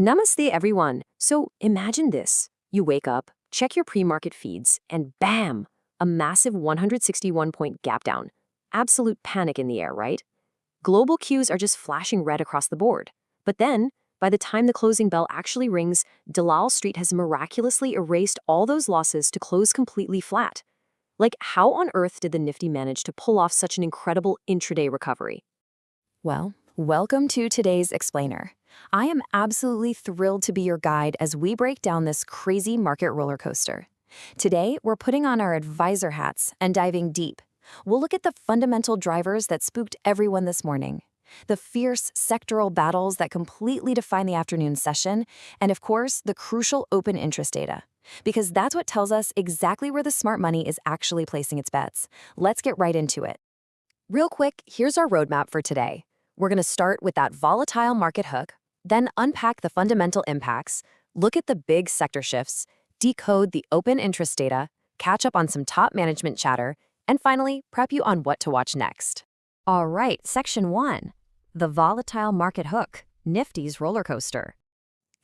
Namaste, everyone. So imagine this. You wake up, check your pre-market feeds, and bam, a massive 161-point gap down. Absolute panic in the air, right? Global cues are just flashing red across the board. But then, by the time the closing bell actually rings, Dalal Street has miraculously erased all those losses to close completely flat. Like, how on earth did the Nifty manage to pull off such an incredible intraday recovery? Well, welcome to today's explainer. I am absolutely thrilled to be your guide as we break down this crazy market roller coaster. Today, we're putting on our advisor hats and diving deep. We'll look at the fundamental drivers that spooked everyone this morning, the fierce sectoral battles that completely define the afternoon session, and of course, the crucial open interest data. Because that's what tells us exactly where the smart money is actually placing its bets. Let's get right into it. Real quick, here's our roadmap for today. We're going to start with that volatile market hook, then unpack the fundamental impacts, look at the big sector shifts, decode the open interest data, catch up on some top management chatter, and finally, prep you on what to watch next. All right, Section 1, the volatile market hook, Nifty's roller coaster.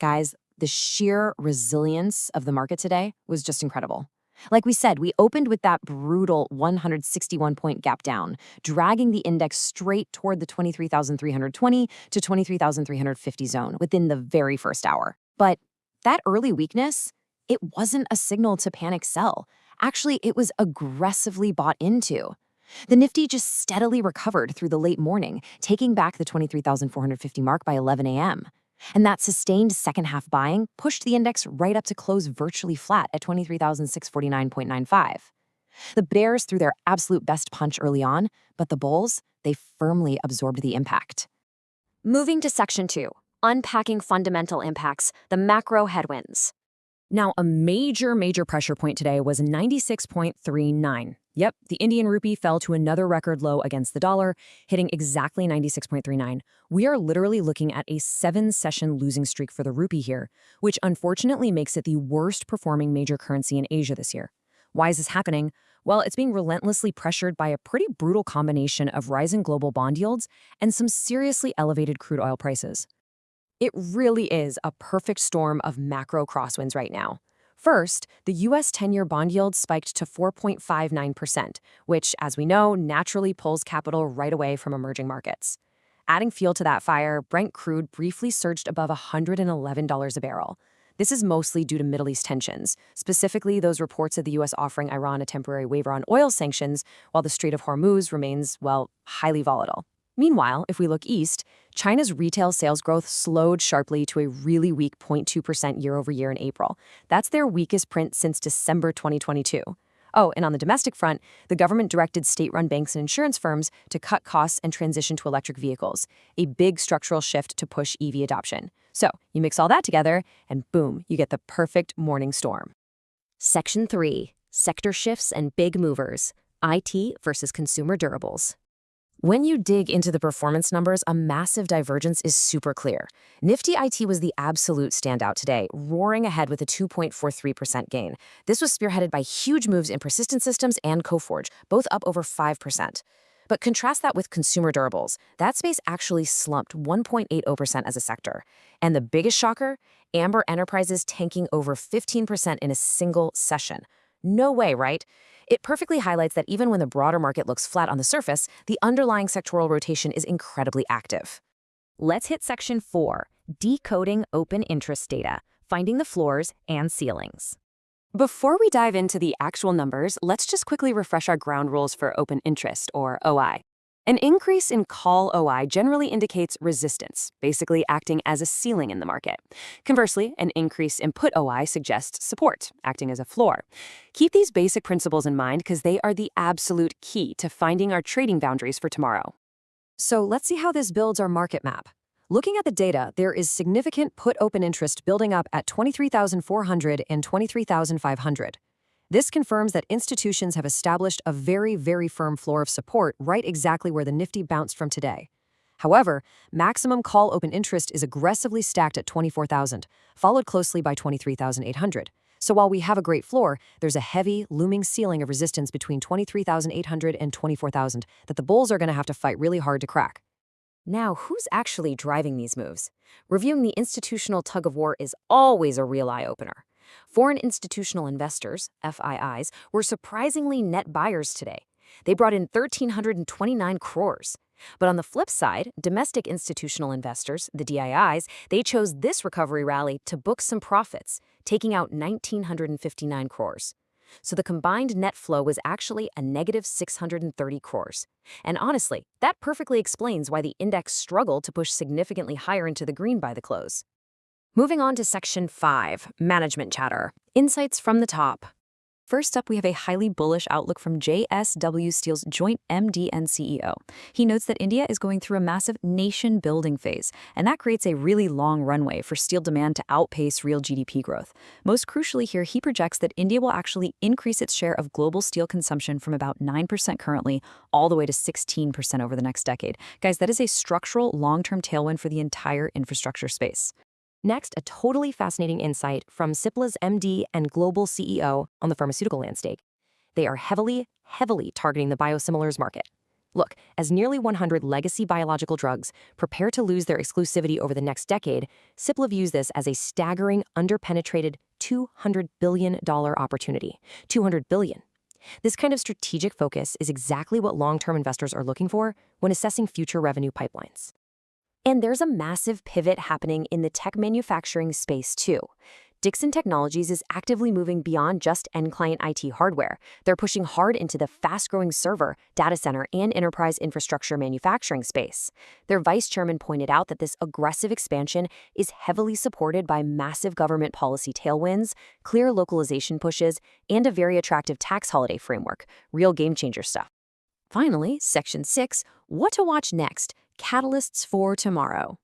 Guys, the sheer resilience of the market today was just incredible. Like we said, we opened with that brutal 161-point gap down, dragging the index straight toward the 23,320 to 23,350 zone within the very first hour. But that early weakness, it wasn't a signal to panic sell. Actually, it was aggressively bought into. The Nifty just steadily recovered through the late morning, taking back the 23,450 mark by 11 a.m. And that sustained second-half buying pushed the index right up to close virtually flat at 23,649.95. The bears threw their absolute best punch early on, but the bulls, they firmly absorbed the impact. Moving to Section 2, unpacking fundamental impacts, the macro headwinds. Now, a major pressure point today was 96.39. Yep, the Indian rupee fell to another record low against the dollar, hitting exactly 96.39. We are literally looking at a 7-session losing streak for the rupee here, which unfortunately makes it the worst performing major currency in Asia this year. Why is this happening? Well, it's being relentlessly pressured by a pretty brutal combination of rising global bond yields and some seriously elevated crude oil prices. It really is a perfect storm of macro crosswinds right now. First, the U.S. 10-year bond yield spiked to 4.59%, which, as we know, naturally pulls capital right away from emerging markets. Adding fuel to that fire, Brent crude briefly surged above $111 a barrel. This is mostly due to Middle East tensions, specifically those reports of the U.S. offering Iran a temporary waiver on oil sanctions, while the Strait of Hormuz remains, well, highly volatile. Meanwhile, if we look east, China's retail sales growth slowed sharply to a really weak 0.2% year-over-year in April. That's their weakest print since December 2022. Oh, and on the domestic front, the government directed state-run banks and insurance firms to cut costs and transition to electric vehicles, a big structural shift to push EV adoption. So, you mix all that together, and boom, you get the perfect morning storm. Section 3, sector shifts and big movers, IT versus consumer durables. When you dig into the performance numbers, a massive divergence is super clear. Nifty IT was the absolute standout today, roaring ahead with a 2.43% gain. This was spearheaded by huge moves in persistent systems and Coforge, both up over 5%. But contrast that with consumer durables. That space actually slumped 1.80% as a sector. And the biggest shocker? Amber Enterprises tanking over 15% in a single session. No way, right? It perfectly highlights that even when the broader market looks flat on the surface, the underlying sectoral rotation is incredibly active. Let's hit Section 4, decoding open interest data, finding the floors and ceilings. Before we dive into the actual numbers, let's just quickly refresh our ground rules for open interest, or OI. An increase in call OI generally indicates resistance, basically acting as a ceiling in the market. Conversely, an increase in put OI suggests support, acting as a floor. Keep these basic principles in mind because they are the absolute key to finding our trading boundaries for tomorrow. So let's see how this builds our market map. Looking at the data, there is significant put open interest building up at 23,400 and 23,500. This confirms that institutions have established a very firm floor of support right exactly where the Nifty bounced from today. However, maximum call open interest is aggressively stacked at 24,000, followed closely by 23,800. So while we have a great floor, there's a heavy, looming ceiling of resistance between 23,800 and 24,000 that the bulls are going to have to fight really hard to crack. Now, who's actually driving these moves? Reviewing the institutional tug of war is always a real eye-opener. Foreign institutional investors, FIIs, were surprisingly net buyers today. They brought in 1,329 crores. But on the flip side, domestic institutional investors, the DIIs, they chose this recovery rally to book some profits, taking out 1,959 crores. So the combined net flow was actually a negative 630 crores. And honestly, that perfectly explains why the index struggled to push significantly higher into the green by the close. Moving on to Section 5, Management Chatter. Insights from the top. First up, we have a highly bullish outlook from JSW Steel's joint MD and CEO. He notes that India is going through a massive nation-building phase, and that creates a really long runway for steel demand to outpace real GDP growth. Most crucially here, he projects that India will actually increase its share of global steel consumption from about 9% currently all the way to 16% over the next decade. Guys, that is a structural, long-term tailwind for the entire infrastructure space. Next, a totally fascinating insight from Cipla's MD and global CEO on the pharmaceutical landscape. They are heavily targeting the biosimilars market. Look, as nearly 100 legacy biological drugs prepare to lose their exclusivity over the next decade, Cipla views this as a staggering, underpenetrated $200 billion opportunity. $200 billion. This kind of strategic focus is exactly what long-term investors are looking for when assessing future revenue pipelines. And there's a massive pivot happening in the tech manufacturing space, too. Dixon Technologies is actively moving beyond just end-client IT hardware. They're pushing hard into the fast-growing server, data center, and enterprise infrastructure manufacturing space. Their vice chairman pointed out that this aggressive expansion is heavily supported by massive government policy tailwinds, clear localization pushes, and a very attractive tax holiday framework. Real game-changer stuff. Finally, Section 6, what to watch next? Catalysts for tomorrow.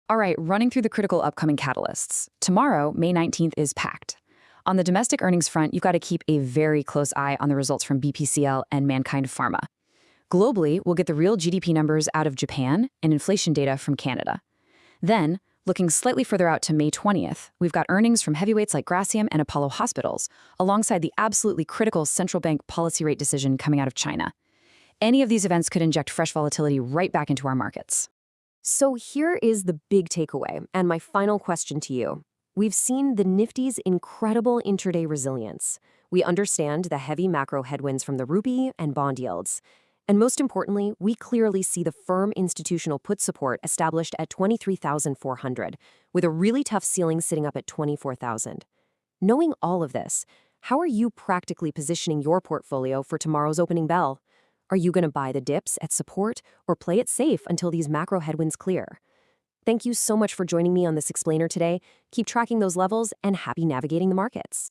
All right, running through the critical upcoming catalysts. Tomorrow, May 19th, is packed. On the domestic earnings front, you've got to keep a very close eye on the results from BPCL and Mankind Pharma. Globally, we'll get the real GDP numbers out of Japan and inflation data from Canada. Then, looking slightly further out to May 20th, we've got earnings from heavyweights like Gracium and Apollo Hospitals, alongside the absolutely critical central bank policy rate decision coming out of China. Any of these events could inject fresh volatility right back into our markets. So here is the big takeaway, and my final question to you. We've seen the Nifty's incredible intraday resilience. We understand the heavy macro headwinds from the rupee and bond yields. And most importantly, we clearly see the firm institutional put support established at 23,400, with a really tough ceiling sitting up at 24,000. Knowing all of this, how are you practically positioning your portfolio for tomorrow's opening bell? Are you going to buy the dips at support or play it safe until these macro headwinds clear? Thank you so much for joining me on this explainer today. Keep tracking those levels and happy navigating the markets.